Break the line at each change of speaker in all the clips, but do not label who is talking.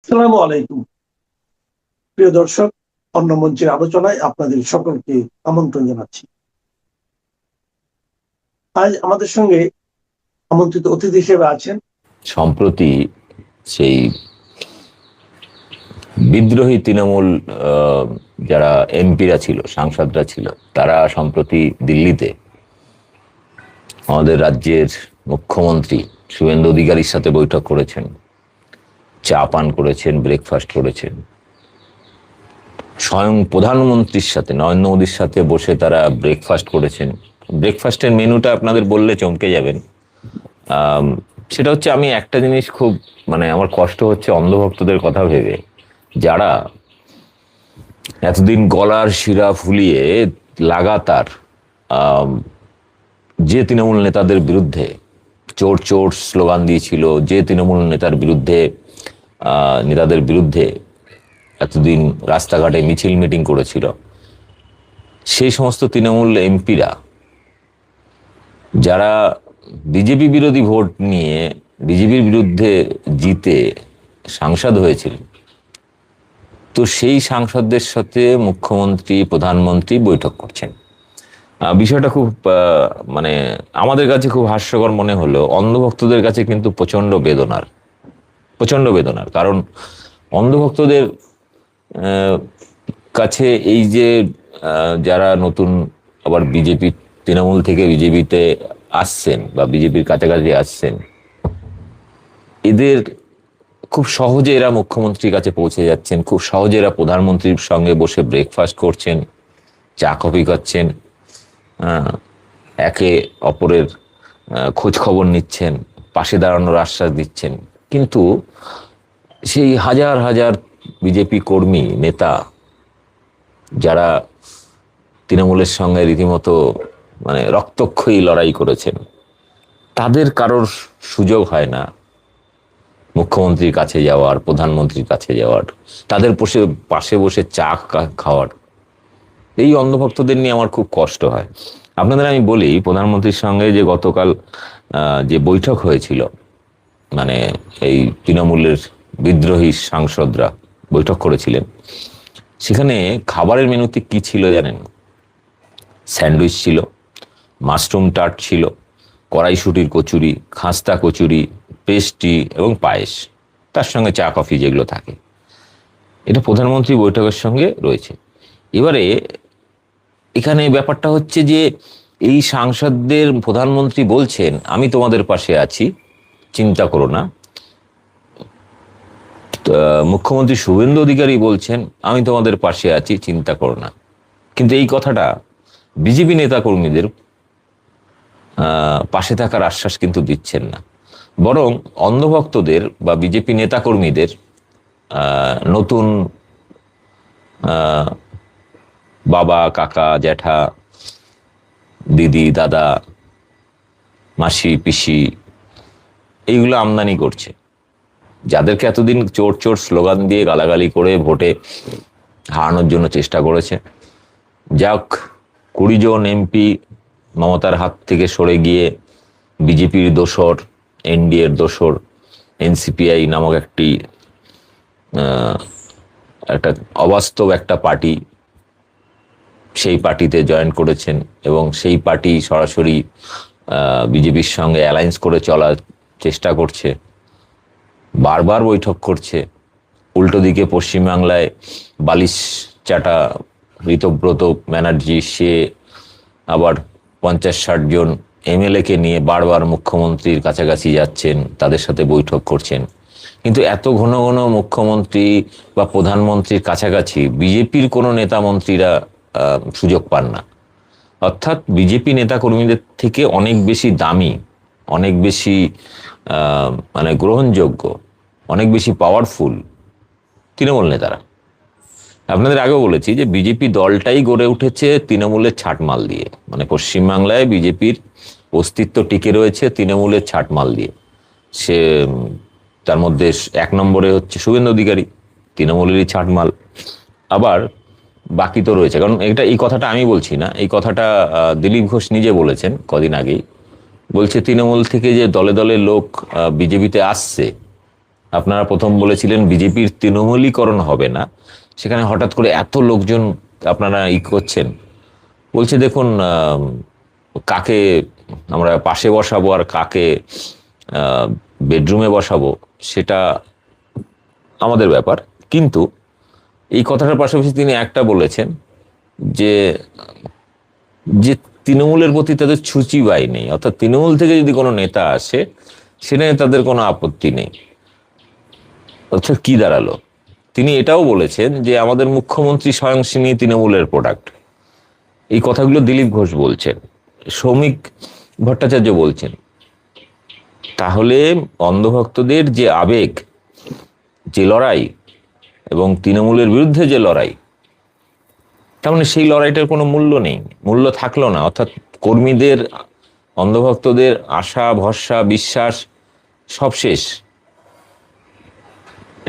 আসসালামু আলাইকুম। প্রিয় দর্শক, অন্য মঞ্চের আলোচনায় আপনাদের সকলকে আমন্ত্রণ জানাচ্ছি। আজ আমাদের সঙ্গে আমন্ত্রিত অতিথি হিসেবে আছেন
সম্প্রতি সেই বিদ্রোহী তৃণমূল যারা এমপিরা ছিল, সাংসদরা ছিল, তারা সম্প্রতি দিল্লিতে আমাদের রাজ্যের মুখ্যমন্ত্রী শুভেন্দু অধিকারীর সাথে বৈঠক করেছেন, চা পান করেছেন, ব্রেকফাস্ট করেছেন। স্বয়ং প্রধানমন্ত্রীর সাথে, নরেন্দ্র মোদীর সাথে বসে তারা ব্রেকফাস্ট করেছেন। ব্রেকফাস্টের মেনুটা আপনাদের বললে চমকে যাবেন। সেটা হচ্ছে, আমি একটা জিনিস খুব আমার কষ্ট হচ্ছে অন্ধভক্তদের কথা ভেবে, যারা এতদিন গলার শিরা ফুলিয়ে লাগাতার যে তৃণমূল নেতাদের বিরুদ্ধে চোর চোর স্লোগান দিয়েছিল, যে তৃণমূল নেতাদের বিরুদ্ধে এতদিন রাস্তাঘাটে মিছিল মিটিং করেছিল, সেই সমস্ত তৃণমূল এমপিরা যারা বিজেপি বিরোধী ভোট নিয়ে বিজেপির বিরুদ্ধে জিতে সাংসদ হয়েছিলেন, তো সেই সাংসদদের সাথে মুখ্যমন্ত্রী, প্রধানমন্ত্রী বৈঠক করছেন। বিষয়টা খুব আমাদের কাছে খুব হাস্যকর মনে হলো, অন্ধভক্তদের কাছে কিন্তু প্রচন্ড বেদনার। কারণ অন্ধভক্তদের কাছে এই যে যারা নতুন আবার বিজেপি, তৃণমূল থেকে বিজেপিতে আসছেন বা বিজেপির কাছাকাছি আসছেন, এদের খুব সহজে এরা মুখ্যমন্ত্রীর কাছে পৌঁছে যাচ্ছেন, খুব সহজে এরা প্রধানমন্ত্রীর সঙ্গে বসে ব্রেকফাস্ট করছেন, চা কফি খাচ্ছেন, একে অপরের খোঁজ খবর নিচ্ছেন, পাশে দাঁড়ানোর আশ্বাস দিচ্ছেন। কিন্তু সেই হাজার হাজার বিজেপি কর্মী, নেতা যারা তৃণমূলের সঙ্গে রীতিমতো রক্তক্ষয়ী লড়াই করেছেন, তাদের কারোর সুযোগ হয় না মুখ্যমন্ত্রীর কাছে যাওয়ার, প্রধানমন্ত্রীর কাছে যাওয়ার, তাদের পাশে বসে চা খাওয়ার। এই অন্ধভক্তদের নিয়ে আমার খুব কষ্ট হয়। আপনাদের আমি বলি, প্রধানমন্ত্রীর সঙ্গে যে গতকাল যে বৈঠক হয়েছিল, এই তৃণমূলের বিদ্রোহী সাংসদরা বৈঠক করেছিলেন, সেখানে খাবারের মেনুতে কি ছিল জানেন? স্যান্ডউইচ ছিল, মাশরুম টার্ট ছিল, কড়াইশুটির কচুরি, খাস্তা কচুরি, পেস্ট্রি এবং পায়েস, তার সঙ্গে চা কফি যেগুলো থাকে। এটা প্রধানমন্ত্রী বৈঠকের সঙ্গে রয়েছে। এবারে এখানে ব্যাপারটা হচ্ছে যে, এই সাংসদদের প্রধানমন্ত্রী বলছেন, আমি তোমাদের পাশে আছি, চিন্তা করো না। মুখ্যমন্ত্রী শুভেন্দু অধিকারী বলছেন, আমি তোমাদের পাশে আছি, চিন্তা করো না। কিন্তু এই কথাটা বিজেপি নেতা কর্মীদের পাশে থাকার আশ্বাস কিন্তু দিচ্ছেন না, বরং অন্ধভক্তদের বা বিজেপি নেতা কর্মীদের নতুন বাবা, কাকা, জ্যাঠা, দিদি, দাদা, মাসি, পিসি, এইগুলো আমদানি করছে, যাদেরকে এতদিন চোর চোর স্লোগান দিয়ে গালাগালি করে ভোটে হারানোর জন্য চেষ্টা করেছে। যাক, 20 জন এমপি মমতার হাত থেকে সরে গিয়ে বিজেপির দোসর, এনডিএর দোসর এনসিপিআই নামক একটা অবাস্তব একটা পার্টি, সেই পার্টিতে জয়েন করেছেন এবং সেই পার্টি সরাসরি বিজেপির সঙ্গে অ্যালায়েন্স করে চলার চেষ্টা করছে, বারবার বৈঠক করছে। উল্টো দিকে পশ্চিমবাংলায় বালিশ চাটা ঋতব্রত ব্যানার্জি, সে আবার 50-60 জন এমএলএ-কে নিয়ে বারবার মুখ্যমন্ত্রীর কাছাকাছি যাচ্ছেন, তাদের সাথে বৈঠক করছেন। কিন্তু এত ঘন ঘন মুখ্যমন্ত্রী বা প্রধানমন্ত্রীর কাছাকাছি বিজেপির কোনো নেতা মন্ত্রীরা সুযোগ পান না। অর্থাৎ বিজেপি নেতা কর্মীদের থেকে অনেক বেশি দামি, অনেক বেশি গ্রহণযোগ্য, অনেক বেশি পাওয়ারফুল তৃণমূল নেতারা। আপনাদের আগেও বলেছি যে বিজেপি দলটাই গড়ে উঠেছে তৃণমূলের ছাঁটমাল দিয়ে। পশ্চিমবাংলায় বিজেপির অস্তিত্ব টিকে রয়েছে তৃণমূলের ছাঁটমাল দিয়ে। সে তার মধ্যে 1 নম্বরে হচ্ছে শুভেন্দু অধিকারী, তৃণমূলেরই ছাঁটমাল। আবার বাকি তো রয়েছে, কারণ এই কথাটা আমি বলছি না, এই কথাটা দিলীপ ঘোষ নিজে বলেছেন কদিন আগেই। বলছে তৃণমূল থেকে যে দলে দলে লোক বিজেপিতে আসছে, আপনারা প্রথম বলেছিলেন বিজেপির তৃণমূলীকরণ হবে না, সেখানে হঠাৎ করে এত লোকজন আপনারা করছেন। বলছে দেখুন কাকে আমরা পাশে বসাবো আর কাকে বেডরুমে বসাবো সেটা আমাদের ব্যাপার। কিন্তু এই কথাটার পাশাপাশি তিনি একটা বলেছেন যে যে তৃণমূলের প্রতি তাদের ছুচিবাই নেই, অর্থাৎ তৃণমূল থেকে যদি কোনো নেতা আসে সেটা নিয়ে তাদের কোনো আপত্তি নেই। অর্থাৎ কি দাঁড়ালো, তিনি এটাও বলেছেন যে আমাদের মুখ্যমন্ত্রী স্বয়ং তিনি তৃণমূলের প্রোডাক্ট। এই কথাগুলো দিলীপ ঘোষ বলছেন, সৌমিক ভট্টাচার্য বলছেন। তাহলে অন্ধভক্তদের যে আবেগ, যে লড়াই এবং তৃণমূলের বিরুদ্ধে যে লড়াই, তার মানে সেই লড়াইটার কোনো মূল্য নেই, মূল্য থাকলো না। অর্থাৎ কর্মীদের, অন্ধভক্তদের আশা ভরসা বিশ্বাস সব শেষ।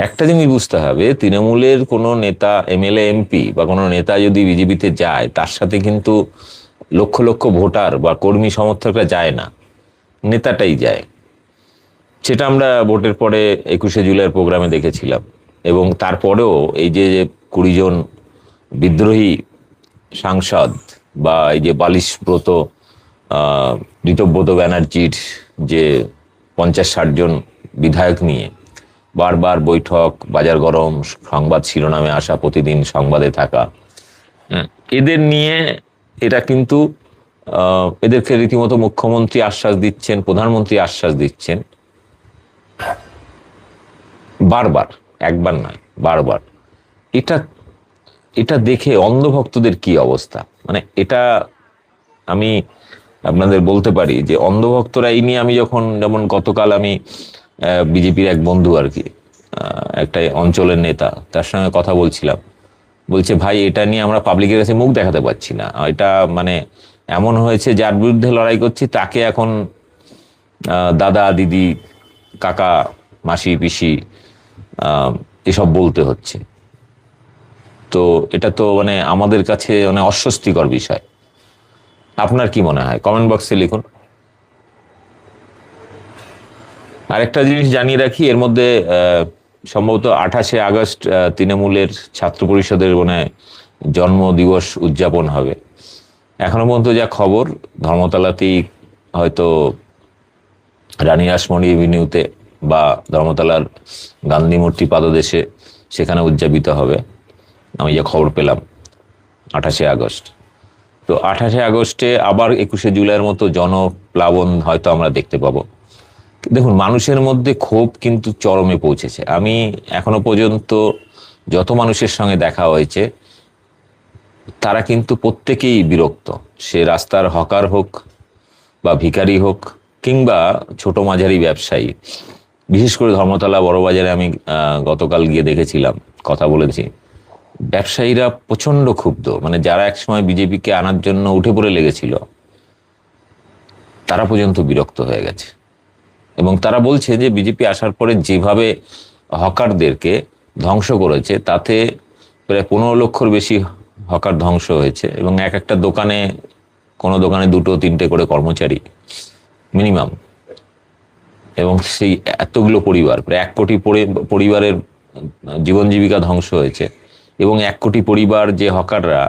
একটা জিনিস বুঝতে হবে, তৃণমূলের কোনো নেতা, এমএলএ এমপি বা কোনো নেতা যদি বিজেপিতে যায়, তার সাথে কিন্তু লক্ষ লক্ষ ভোটার বা কর্মী সমর্থকরা যায় না, নেতাটাই যায়। সেটা আমরা ভোটের পরে 21শে জুলাইয়ের প্রোগ্রামে দেখেছিলাম। এবং তারপরেও এই যে 20 জন বিদ্রোহী সাংসদ বা এই যে বালিশব্রত ঋতব্রত ব্যানার্জির যে 50-60 জন বিধায়ক নিয়ে বারবার বৈঠক, বাজার গরম, সংবাদ শিরোনামে আসা, প্রতিদিন সংবাদে থাকা, এদের নিয়ে এরা কিন্তু এদেরকে রীতিমতো মুখ্যমন্ত্রী আশ্বাস দিচ্ছেন, প্রধানমন্ত্রী আশ্বাস দিচ্ছেন বারবার, একবার নয় বারবার। এটা এটা দেখে অন্ধভক্তদের কি অবস্থা, মানে এটা আমি আপনাদের বলতে পারি যে অন্ধভক্তরা এই নিয়ে, আমি যখন, যেমন গতকাল আমি বিজেপির এক বন্ধু আর কি, একটা অঞ্চলের নেতা, তার সঙ্গে কথা বলছিলাম। বলছে ভাই এটা নিয়ে আমরা পাবলিকের কাছে মুখ দেখাতে পারছি না, এটা মানে এমন হয়েছে যার বিরুদ্ধে লড়াই করছি তাকে এখন দাদা দিদি কাকা মাসি পিসি এসব বলতে হচ্ছে। তো এটা তো মানে আমাদের কাছে মানে অস্বস্তিকর বিষয়। আপনার কি মনে হয়? কমেন্ট বক্সে লিখুন। আরেকটা জিনিস জানিয়ে রাখি, এর মধ্যে সম্ভবত 28শে আগস্ট তৃণমূলের ছাত্র পরিষদের মানে জন্মদিবস উদযাপন হবে। এখনো পর্যন্ত যা খবর, ধর্মতলাতেই হয়তো রানী রাসমণি এভিনিউতে বা ধর্মতলার গান্ধী মূর্তি পাদদেশে সেখানে উদযাপিত হবে, আমি যা খবর পেলাম 28শে আগস্ট। তো 28শে আগস্টে আবার 21শে জুলাইয়ের মতো জনপ্লাবন হয়তো আমরা দেখতে পাবো। দেখুন, মানুষের মধ্যে ক্ষোভ কিন্তু চরমে পৌঁছেছে। আমি এখনো পর্যন্ত যত মানুষের সঙ্গে দেখা হয়েছে তারা কিন্তু প্রত্যেকেই বিরক্ত। সে রাস্তার হকার হোক বা ভিখারি হোক কিংবা ছোট মাঝারি ব্যবসায়ী, বিশেষ করে ধর্মতলা বড়বাজারে আমি গতকাল গিয়ে দেখেছিলাম, কথা বলেছি, ব্যবসায়ীরা প্রচন্ড ক্ষুব্ধ। মানে যারা একসময় বিজেপিকে আনার জন্য উঠে পড়ে লেগেছিল তারা পর্যন্ত বিরক্ত হয়ে গেছে। এবং তারা বলছে যে বিজেপি আসার পরে যেভাবে হকারদেরকে ধ্বংস করেছে তাতে প্রায় 15 লক্ষর বেশি হকার ধ্বংস হয়েছে। এবং এক একটা দোকানে, কোনো দোকানে 2-3টে করে কর্মচারী মিনিমাম। এবং সেই এতগুলো পরিবার, প্রায় 1 কোটি পরিবারের জীবন জীবিকা ধ্বংস হয়েছে। এবং 1 কোটি পরিবার, যে হকাররা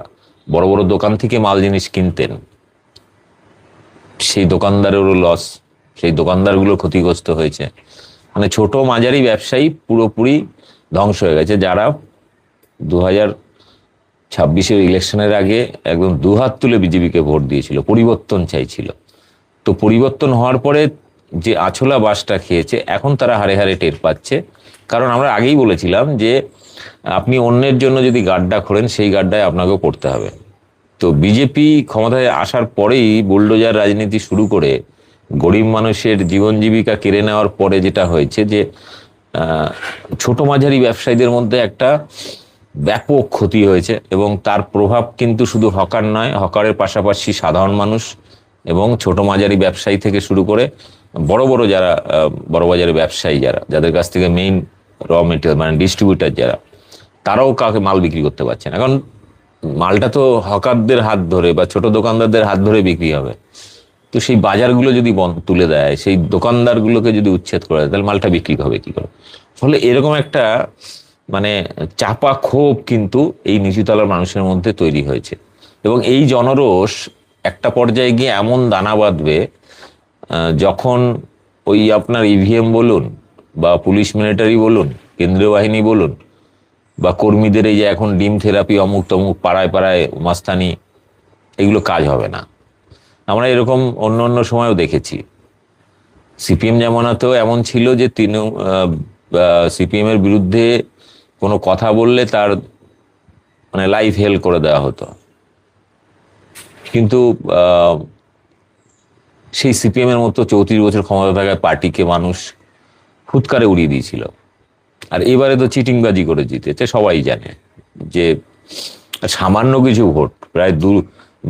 বড় বড় দোকান থেকে মাল জিনিস কিনতেন, সেই দোকানদারেরও লস, সেই দোকানদারগুলো ক্ষতিগ্রস্ত হয়েছে। মানে ছোট মাঝারি ব্যবসায়ী পুরোপুরি ধ্বংস হয়ে গেছে, যারা 2026-এর ইলেকশনের আগে একদম দুহাত তুলে বিজেপিকে ভোট দিয়েছিল, পরিবর্তন চাইছিল। তো পরিবর্তন হওয়ার পরে যে আছলা বাসটা খেয়েছে, এখন তারা হারে হারে টের পাচ্ছে। কারণ আমরা আগেই বলেছিলাম যে আপনি অন্যের জন্য যদি গাড্ডা খোঁড়েন, সেই গাড্ডায় আপনাকেও পড়তে হবে। তো বিজেপি ক্ষমতায় আসার পরেই বুলডোজার রাজনীতি শুরু করে গরিব মানুষের জীবন জীবিকা কেড়ে নেওয়ার পরে যেটা হয়েছে যে ছোট মাঝারি ব্যবসায়ীদের মধ্যে একটা ব্যাপক ক্ষতি হয়েছে। এবং তার প্রভাব কিন্তু শুধু হকার নয়, হকারের পাশাপাশি সাধারণ মানুষ এবং ছোট মাঝারি ব্যবসায়ী থেকে শুরু করে বড় বড় যারা বড় বাজারের ব্যবসায়ী, যাদের কাছ থেকে মেইন র মেটেরিয়াল মানে ডিস্ট্রিবিউটার যারা, তারাও কাউকে মাল বিক্রি করতে পারছে না। এখন মালটা তো হকারদের হাত ধরে বা ছোট দোকানদারদের হাত ধরে বিক্রি হবে। তো সেই বাজারগুলো যদি তুলে দেয়, সেই দোকানদারগুলোকে যদি উচ্ছেদ করে দেয়, তাহলে মালটা বিক্রি হবে কি করে? ফলে এরকম একটা মানে চাপা ক্ষোভ কিন্তু এই নিচুতলার মানুষের মধ্যে তৈরি হয়েছে, এবং এই জনরোষ একটা পর্যায়ে গিয়ে এমন দানা বাঁধবে যখন ওই আপনার ইভিএম বলুন বা পুলিশ মিলিটারি বলুন, কেন্দ্রীয় বাহিনী বলুন, বা কর্মীদের এই যে এখন ডিম থেরাপি অমুক তমুক পাড়ায় পাড়ায় মাস্তানি, এগুলো কাজ হবে না। আমরা এরকম অন্য অন্য সময়ও দেখেছি। সিপিএম জামানাতেও এমন ছিল যে সিপিএম এর বিরুদ্ধে কোনো কথা বললে তার মানে লাইফ হেল করে দেওয়া হতো, কিন্তু সেই সিপিএম এর মতো 34 বছর ক্ষমতা থাকায় পার্টিকে মানুষ ফুৎকারে উড়িয়ে দিয়েছিল। আর এবারে তো চিটিংবাজি করে জিতেছে, সবাই জানে যে সামান্য কিছু ভোট, প্রায়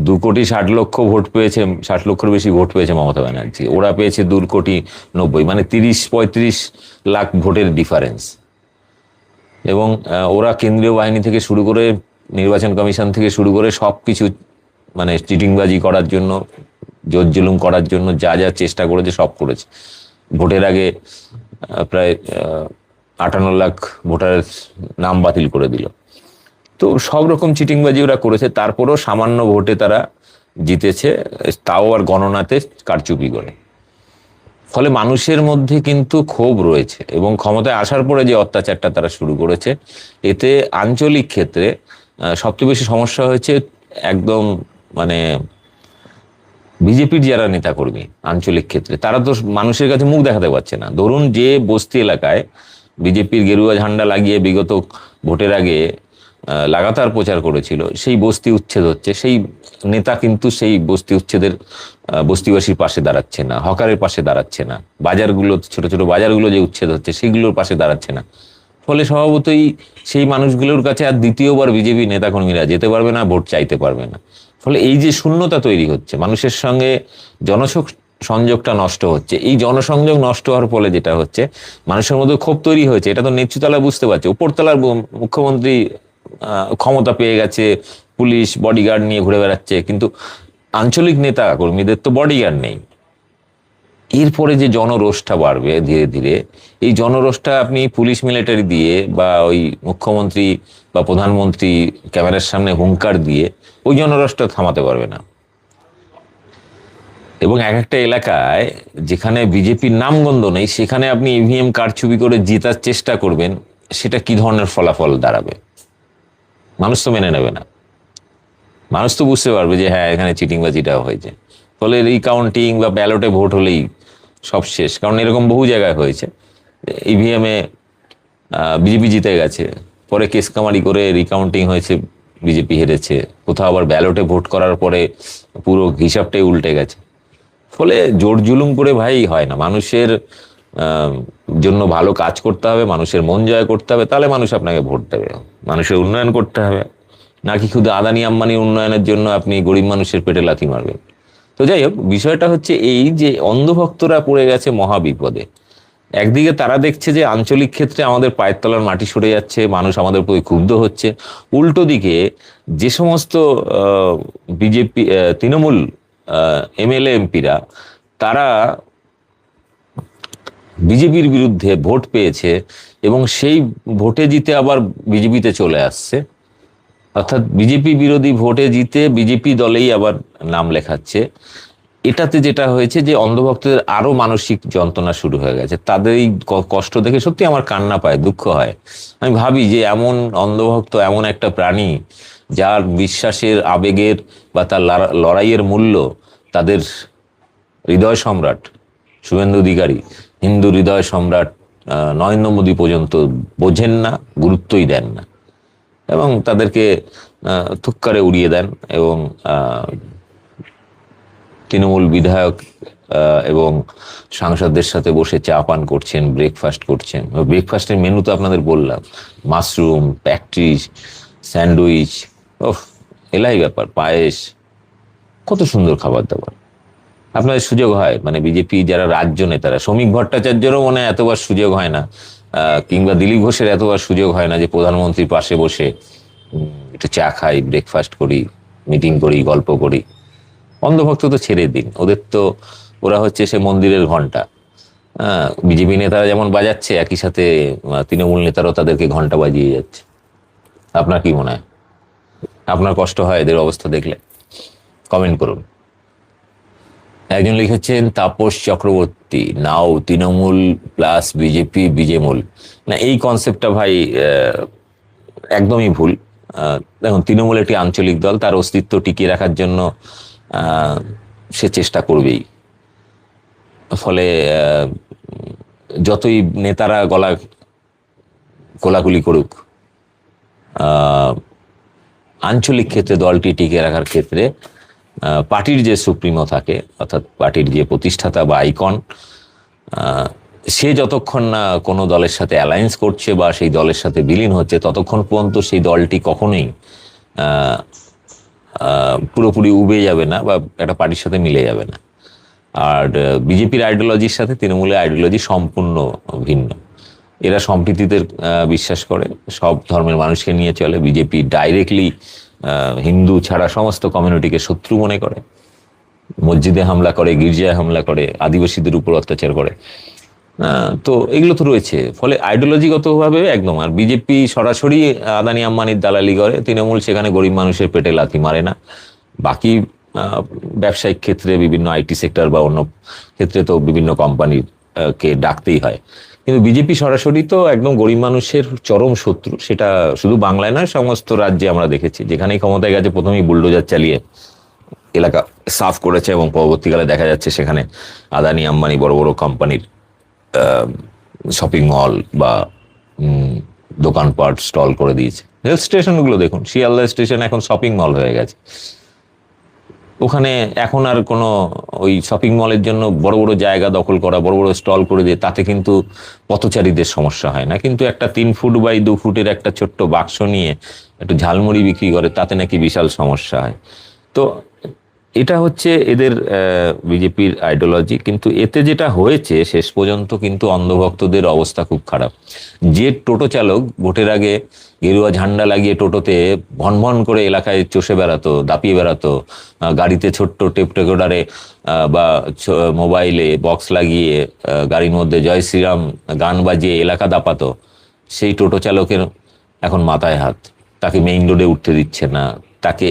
2,60,00,000 ভোট পেয়েছে, 60 লক্ষের বেশি ভোট পেয়েছে মমতা ব্যানার্জি, ওরা পেয়েছে 2,90,00,000, মানে 30-35 লাখ ভোটের ডিফারেন্স। এবং ওরা কেন্দ্রীয় বাহিনী থেকে শুরু করে নির্বাচন কমিশন থেকে শুরু করে সবকিছু মানে চিটিংবাজি করার জন্য, জোর জুলুম করার জন্য যা যা চেষ্টা করেছে সব করেছে। ভোটের আগে প্রায় 58 লাখ ভোটারের নাম বাতিল করে দিল। তো সব রকম চিটিংবাজি ওরা করেছে, তারপরেও সামান্য ভোটে তারা জিতেছে, তাও আর গণনাতে কারচুপি করে। ফলে মানুষের মধ্যে কিন্তু ক্ষোভ রয়েছে, এবং ক্ষমতায় আসার পরে যে অত্যাচারটা তারা শুরু করেছে, এতে আঞ্চলিক ক্ষেত্রে সবচেয়ে বেশি সমস্যা হয়েছে একদম মানে বিজেপির যারা নেতাকর্মী আঞ্চলিক ক্ষেত্রে, তারা তো মানুষের কাছে মুখ দেখাতে পারছে না। ধরুন যে বস্তি এলাকায় বিজেপির গেরুয়া ঝান্ডা লাগিয়ে বিগত ভোটের আগে লাগাতার প্রচার করেছিল, সেই বস্তি উচ্ছেদ হচ্ছে, সেই নেতা কিন্তু সেই বস্তি উচ্ছেদের বস্তিবাসীর পাশে দাঁড়াচ্ছে না, হকারের পাশে দাঁড়াচ্ছে না, বাজারগুলো ছোট ছোট বাজারগুলো যে উচ্ছেদ হচ্ছে সেগুলোর পাশে দাঁড়াচ্ছে না। ফলে স্বভাবতই সেই মানুষগুলোর কাছে আর দ্বিতীয়বার বিজেপি নেতাকর্মীরা যেতে পারবে না, ভোট চাইতে পারবে না। ফলে এই যে শূন্যতা তৈরি হচ্ছে, মানুষের সঙ্গে সংযোগটা নষ্ট হচ্ছে, এই জনসংযোগ নষ্ট হওয়ার ফলে যেটা হচ্ছে মানুষের মধ্যে ক্ষোভ তৈরি হয়েছে। এটা তো নিচুতলা বুঝতে পারছে, উপরতলার মুখ্যমন্ত্রী ক্ষমতা পেয়ে গেছে, পুলিশ বডিগার্ড নিয়ে ঘুরে বেড়াচ্ছে, কিন্তু আঞ্চলিক নেতা কর্মীদের তো বডিগার্ড নেই। এরপরে যে জনরোষটা বাড়বে ধীরে ধীরে, এই জনরোষটা আপনি পুলিশ মিলিটারি দিয়ে বা ওই মুখ্যমন্ত্রী বা প্রধানমন্ত্রী ক্যামেরার সামনে হুঙ্কার দিয়ে ওই জনরোষটা থামাতে পারবে না। এবং এক একটা এলাকায় যেখানে বিজেপির নামগন্ধ নেই, সেখানে আপনি ইভিএম কারচুপি করে জেতার চেষ্টা করবেন, সেটা কি ধরনের ফলাফল দাঁড়াবে? মানুষ তো মেনে নেবে না। মানুষ তো বুঝতে পারবে যে হ্যাঁ, এখানে চিটিংবাজিটা হয়েছে। ফলে রিকাউন্টিং বা ব্যালটে ভোট হলেই সব শেষ। কারণ এরকম বহু জায়গায় হয়েছে, ইভিএম এ বিজেপি জিতে গেছে, পরে কেস কামারি করে রিকাউন্টিং হয়েছে, বিজেপি হেরেছে। কোথাও আবার ব্যালটে ভোট করার পরে পুরো হিসাবটাই উল্টে গেছে। ফলে জোর জুলুম করে ভাই হয় না। মানুষের জন্য ভালো কাজ করতে হবে, মানুষের মন জয় করতে হবে, তাহলে মানুষ আপনাকে ভোট দেবে। মানুষের উন্নয়ন করতে হবে, নাকি শুধু আদানি আম্বানির উন্নয়নের জন্য আপনি গরিব মানুষের পেটে লাথি মারবেন। তো যাই হোক, বিষয়টা হচ্ছে এই যে অন্ধভক্তরা পড়ে গেছে মহা বিপদে। একদিকে তারা দেখছে যে আঞ্চলিক ক্ষেত্রে আমাদের পায়ের তলার মাটি সরে যাচ্ছে, মানুষ আমাদের প্রতি ক্ষুব্ধ হচ্ছে। উল্টো দিকে যে সমস্ত বিজেপি তৃণমূল এমএলএ এমপিরা তারা বিজেপির বিরুদ্ধে ভোট পেয়েছে এবং সেই ভোটে জিতে আবার বিজেপিতে চলে আসছে, অর্থাৎ বিজেপি বিরোধী ভোটে জিতে বিজেপি দলেই আবার নাম লেখাচ্ছে। এটাতে যেটা হয়েছে যে অন্ধভক্তদের আরো মানসিক যন্ত্রণা শুরু হয়ে গেছে। তাদের এই কষ্ট দেখে সত্যি আমার কান্না পায়, দুঃখ হয়। আমি ভাবি যে এমন অন্ধভক্ত, এমন একটা প্রাণী যার বিশ্বাসের, আবেগের বা তার লড়াইয়ের মূল্য তাদের হৃদয় সম্রাট শুভেন্দু অধিকারী, হিন্দু হৃদয় সম্রাট নরেন্দ্র মোদী পর্যন্ত বোঝেন না, গুরুত্বই দেন না, এবং তাদেরকে থুক্কারে উড়িয়ে দেন। এবং তৃণমূল বিধায়ক এবং সাংসদদের সাথে বসে চা পান করছেন, ব্রেকফাস্ট করছেন। ব্রেকফাস্টের মেনু তো আপনাদের বললাম, মাশরুম, প্যাস্ট্রিজ, স্যান্ডউইচ, ওহ এলাই ব্যাপার, পায়েস, কত সুন্দর খাবার দাবার। আপনাদের সুযোগ হয় মানে বিজেপি যারা রাজ্য নেতারা, শ্রমিক ভট্টাচার্যেরও মনে হয় এতবার সুযোগ হয় না, কিংবা দিলীপ ঘোষের এতবার সুযোগ হয় না যে প্রধানমন্ত্রীর পাশে বসে একটু চা খাই, ব্রেকফাস্ট করি, মিটিং করি, গল্প করি। অন্ধভক্ত তো ছেড়ে দিন, ওদের তো ওরা হচ্ছে সে মন্দিরের ঘন্টা। বিজেপি নেতারা যেমন বাজাচ্ছে, একই সাথে তৃণমূল নেতারাও তাদেরকে ঘন্টা বাজিয়ে যাচ্ছে। আপনার কি মনে হয়? আপনার কষ্ট হয় এদের অবস্থা দেখলে? কমেন্ট করুন। একজন লিখেছেন তাপস চক্রবর্তী, নাও তৃণমূল প্লাস বিজেপি বিজেমূল। না, এই কনসেপ্টটা ভাই একদমই ভুল। দেখুন, তৃণমূল একটি আঞ্চলিক দল, তার অস্তিত্ব টিকিয়ে রাখার জন্য সে চেষ্টা করবেই। ফলে যতই নেতারা কোলাকুলি করুক, আঞ্চলিক ক্ষেত্রে দলটি টিকে রাখার ক্ষেত্রে পার্টির যে সুপ্রিমো থাকে, অর্থাৎ পার্টির যে প্রতিষ্ঠাতা বা আইকন, সে যতক্ষণ না কোনো দলের সাথে অ্যালায়েন্স করছে বা সেই দলের সাথে বিলীন হচ্ছে, ততক্ষণ পর্যন্ত সেই দলটি কখনোই পুরোপুরি উবে যাবে না বা একটা পার্টির সাথে মিলে যাবে না। আর বিজেপির আইডিওলজির সাথে তৃণমূলের আইডিওলজি সম্পূর্ণ ভিন্ন। এরা সম্প্রীতিতে বিশ্বাস করে, সব ধর্মের মানুষকে নিয়ে চলে। বিজেপি ডাইরেক্টলি হিন্দু ছাড়া সমস্ত কমিউনিটিকে শত্রু মনে করে, মসজিদে হামলা করে, গির্জায় হামলা করে, আদিবাসীদের উপর অত্যাচার করে। তো এগুলো তো রয়েছে। ফলে আইডিওলজিগতভাবে একদম। আর বিজেপি সরাসরি আদানি আম্বানির দালালি করে, তৃণমূল সেখানে গরিব মানুষের পেটে লাথি মারে না। বাকি ব্যবসায়িক ক্ষেত্রে, বিভিন্ন আইটি সেক্টর বা অন্য ক্ষেত্রে তো বিভিন্ন কোম্পানির কে ডাকতেই হয়। কিন্তু বিজেপি সরাসরি তো একদম গরিব মানুষের চরম শত্রু। সেটা শুধু বাংলায় নয়, সমস্ত রাজ্যে আমরা দেখেছি। যেখানেই ক্ষমতায় গেছে, প্রথমেই বুলডোজার চালিয়ে এলাকা সাফ করেছে, এবং পরবর্তীকালে দেখা যাচ্ছে সেখানে আদানি আম্বানি বড় বড় কোম্পানির শপিং মল বা দোকানপাট স্টল করে দিয়েছে। রেল স্টেশনগুলো দেখুন, শিয়ালদা স্টেশন এখন শপিং মল হয়ে গেছে। ওখানে এখন আর কোনো ওই শপিং মলের জন্য বড় বড় জায়গা দখল করা, বড় বড় স্টল করে দিয়ে তাতে কিন্তু পথচারীদের সমস্যা হয় না। কিন্তু একটা 3 ফুট বাই 2 ফুটের একটা ছোট্ট বাক্স নিয়ে একটু ঝালমুড়ি বিক্রি করে, তাতে নাকি বিশাল সমস্যা হয়। তো এটা হচ্ছে এদের বিজেপির আইডিওলজি। কিন্তু এতে যেটা হয়েছে, শেষ পর্যন্ত কিন্তু অন্ধভক্তদের অবস্থা খুব খারাপ। যে টোটো চালক ভোটের আগে গেরুয়া ঝান্ডা লাগিয়ে টোটোতে ভন ভন করে এলাকায় চষে বেড়াতো, দাপিয়ে বেড়াতো, গাড়িতে ছোট্ট টেপ রেকর্ডারে বা মোবাইলে বক্স লাগিয়ে গাড়ির মধ্যে জয় শ্রীরাম গান বাজিয়ে এলাকা দাপাতো, সেই টোটো চালকের এখন মাথায় হাত। তাকে মেইন রোডে উঠতে দিচ্ছে না, তাকে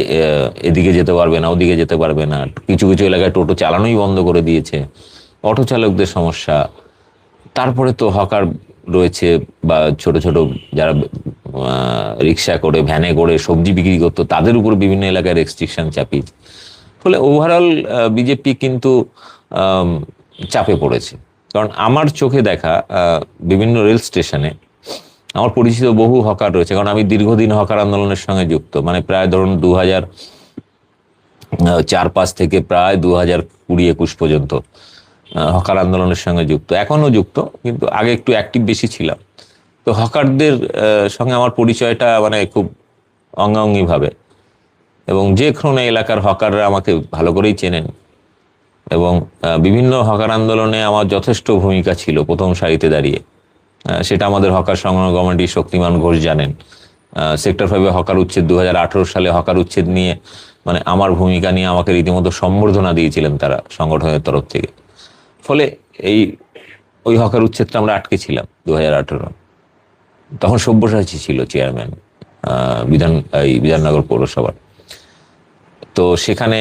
এদিকে যেতে পারবে না, ওদিকে যেতে পারবে না। কিছু কিছু এলাকায় টোটো চালানোই বন্ধ করে দিয়েছে। অটো চালকদের সমস্যা। তারপরে তো হকার রয়েছে, বা ছোট ছোট যারা রিক্সা করে, ভ্যানে করে সবজি বিক্রি করতো, তাদের উপর বিভিন্ন এলাকায় রেস্ট্রিকশন চাপিয়ে। ফলে ওভারঅল বিজেপি কিন্তু চাপে পড়েছে। কারণ আমার চোখে দেখা বিভিন্ন রেল স্টেশনে আমার পরিচিত বহু হকার রয়েছে। কারণ আমি দীর্ঘদিন হকার আন্দোলনের সঙ্গে যুক্ত, মানে প্রায় ধরুন 2004-05 থেকে প্রায় 2020-21 পর্যন্ত হকার আন্দোলনের সঙ্গে যুক্ত, এখনো যুক্ত, কিন্তু আগে একটু অ্যাক্টিভ বেশি ছিলাম। তো হকারদের সঙ্গে আমার পরিচয়টা মানে খুব অঙ্গাঙ্গি ভাবে, এবং যে কোনো এলাকার হকাররা আমাকে ভালো করেই চেনেন। এবং বিভিন্ন হকার আন্দোলনে আমার যথেষ্ট ভূমিকা ছিল, প্রথম সারিতে দাঁড়িয়ে। সেটা আমাদের হকার সংগ্রাম কমিটির শক্তিমান ঘোষ জানেন। সেক্টর 5-এ হকার উচ্ছেদ 2018 সালে হকার উচ্ছেদ নিয়ে, মানে আমার ভূমিকা নিয়ে আমাকে রীতিমতো সম্বর্ধনা দিয়েছিলেন তারা সংগঠনের তরফ থেকে। ফলে ওই হকার উচ্ছেদটা আমরা আটকে ছিলাম 2018। তখন সব্যসাচী ছিল চেয়ারম্যান বিধাননগর পৌরসভার। তো সেখানে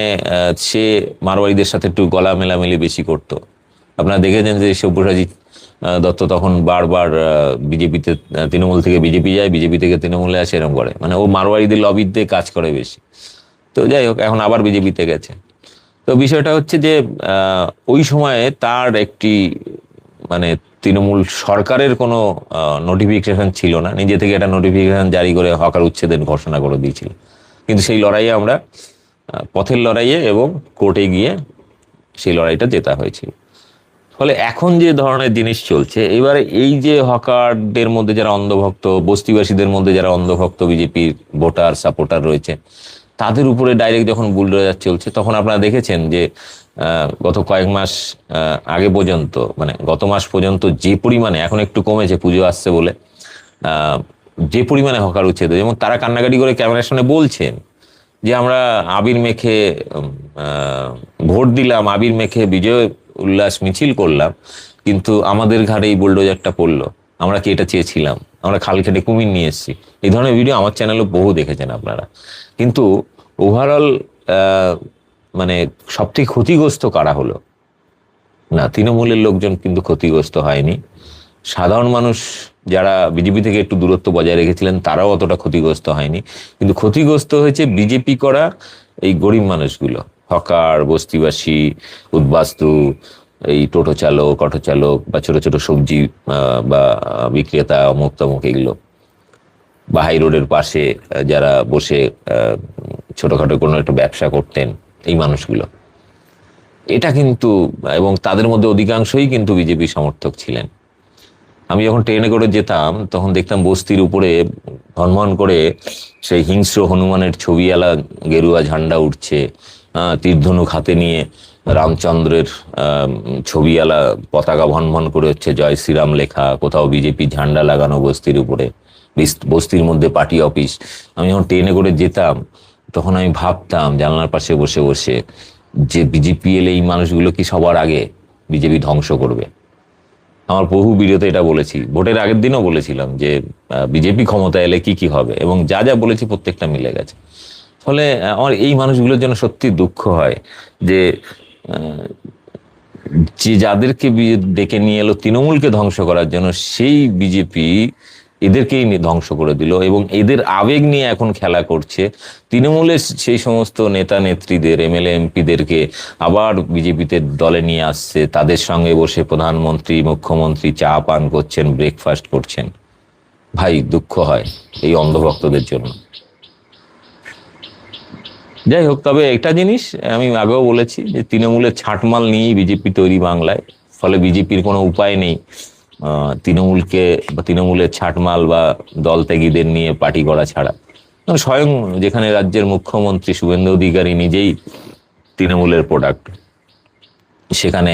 সে মারওয়ারিদের সাথে একটু গলা মেলামেলি বেশি করতো। আপনারা দেখেছেন যে সব্যসাচী দত্ত তখন বারবার বিজেপিতে, তৃণমূল থেকে বিজেপি যায়, বিজেপি থেকে তৃণমূলে আসে, এরকম করে। মানে ও মারওয়ারিদের লবিতে কাজ করে বেশি। তো যাই হোক, এখন আবার বিজেপিতে গেছে। তো বিষয়টা হচ্ছে যে ওই সময়ে তার একটি, মানে তৃণমূল সরকারের কোনো নোটিফিকেশন ছিল না, নিজে থেকে একটা নোটিফিকেশন জারি করে হকার উচ্ছেদের ঘোষণা করে দিয়েছিল। কিন্তু সেই লড়াইয়ে আমরা, পথের লড়াইয়ে এবং কোর্টে গিয়ে সেই লড়াইটা জেতা হয়েছিল। ফলে এখন যে ধরনের জিনিস চলছে, এবারে এই যে হকারদের মধ্যে যারা অন্ধভক্ত, বস্তিবাসীদের মধ্যে যারা অন্ধভক্ত বিজেপির ভোটার সাপোর্টার রয়েছে, তাদের উপরে ডাইরেক্ট যখন বুলডোজার চলছে, তখন আপনারা দেখেছেন যে গত কয়েক মাস আগে পর্যন্ত, মানে গত মাস পর্যন্ত যে পরিমাণে, এখন একটু কমেছে পুজো আসছে বলে, যে পরিমাণে হকার উচ্ছেদ, এবং তারা কান্নাকাটি করে ক্যামেরার সামনে বলছেন যে আমরা আবির মেখে ভোট দিলাম, আবির মেখে বিজয় উল্লাস মিছিল করলাম, কিন্তু আমাদের ঘাড়ে এই বুলডোজারটা পড়লো, আমরা কি এটা চেয়েছিলাম? আমরা খাল কেটে কুমির নিয়ে এসেছি। এই ধরনের ভিডিও আমার চ্যানেলে বহু দেখেছেন আপনারা। কিন্তু ওভারঅল মানে সব থেকে ক্ষতিগ্রস্ত কারা হলো? না, তৃণমূলের লোকজন কিন্তু ক্ষতিগ্রস্ত হয়নি। সাধারণ মানুষ যারা বিজেপি থেকে একটু দূরত্ব বজায় রেখেছিলেন তারাও অতটা ক্ষতিগ্রস্ত হয়নি। কিন্তু ক্ষতিগ্রস্ত হয়েছে বিজেপি করা এই গরিব মানুষগুলো, হকার, বস্তিবাসী, উদ্বাস্তু, এই টোটো চালক, অটো চালক, বা ছোট ছোট সবজি বা বিক্রেতা, অমুক তমুক, এগুলো বা হাই রোডের পাশে যারা বসে ছোটখাটো কোনো একটা ব্যবসা করতেন, এই মানুষগুলো। এটা কিন্তু, এবং তাদের মধ্যে অধিকাংশই কিন্তু বিজেপি সমর্থক ছিলেন। আমি যখন ট্রেনে করে যেতাম তখন দেখতাম বস্তির উপরে ভনভন করে সেই হিংস্র হনুমানের ছবিওয়ালা গেরুয়া ঝান্ডা উঠছে, তীরধনুক হাতে নিয়ে রামচন্দ্রের ছবিওয়ালা পতাকা ভনভন করে হচ্ছে, জয় শ্রীরাম লেখা, কোথাও বিজেপি ঝান্ডা লাগানো বস্তির উপরে, বস্তির মধ্যে পার্টি অফিস। আমি যখন ট্রেনে করে যেতাম তখন আমি ভাবতাম জানলার পাশে বসে বসে যে বিজেপি এলে এই মানুষগুলো কি সবার আগে বিজেপি ধ্বংস করবে। আমার বহু ভিডিওতে এটা বলেছি, ভোটের আগের দিনও বলেছিলাম যে বিজেপি ক্ষমতা এলে কি কি হবে, এবং যা যা বলেছি প্রত্যেকটা মিলে গেছে। ফলে আমার এই মানুষগুলোর জন্য সত্যি দুঃখ হয় যে যে যাদেরকে ডেকে নিয়ে এলো তৃণমূলকে ধ্বংস করার জন্য, সেই বিজেপি এদেরকেই ধ্বংস করে দিল, এবং এদের আবেগ নিয়ে এখন খেলা করছে। তৃণমূলের সেই সমস্ত নেতা নেত্রীদের, এমএলএ এমপিদেরকে আবার বিজেপিতে দলে নিয়ে আসছে, তাদের সঙ্গে বসে প্রধানমন্ত্রী, মুখ্যমন্ত্রী চা পান করছেন, ব্রেকফাস্ট করছেন। ভাই, দুঃখ হয় এই অন্ধভক্তদের জন্য। যাই হোক, তবে একটা জিনিস আমি আগেও বলেছি যে তৃণমূলের ছাঁটমাল নিয়েই বিজেপি তৈরি বাংলায়। ফলে বিজেপির কোনো উপায় নেই তৃণমূলকে বা তৃণমূলের ছাঁটমাল বা দল ত্যাগীদের নিয়ে পার্টি করা ছাড়া। স্বয়ং যেখানে রাজ্যের মুখ্যমন্ত্রী শুভেন্দু অধিকারী নিজেই তৃণমূলের প্রোডাক্ট, সেখানে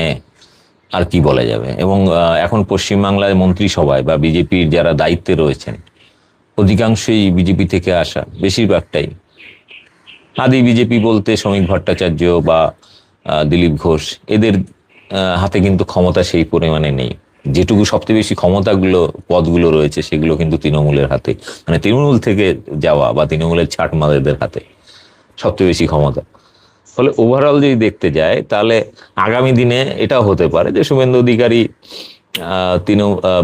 আর কি বলা যাবে। এবং এখন পশ্চিমবাংলায় মন্ত্রিসভায় বা বিজেপির যারা দায়িত্বে রয়েছেন অধিকাংশই বিজেপি থেকে আসা, বেশিরভাগটাই। আদি বিজেপি বলতে শ্রমিক ভট্টাচার্য বা দিলীপ ঘোষ, এদের হাতে কিন্তু ক্ষমতা সেই পরিমাণে নেই। যেটুকু সবচেয়ে বেশি ক্ষমতাগুলো, পদগুলো রয়েছে, সেগুলো কিন্তু তৃণমূলের হাতে, মানে তৃণমূল থেকে যাওয়া বা তৃণমূলের ছাঁটমালেদের হাতে সবচেয়ে বেশি ক্ষমতা। ফলে ওভারঅল যদি দেখতে যায় তাহলে আগামী দিনে এটাও হতে পারে যে শুভেন্দু অধিকারী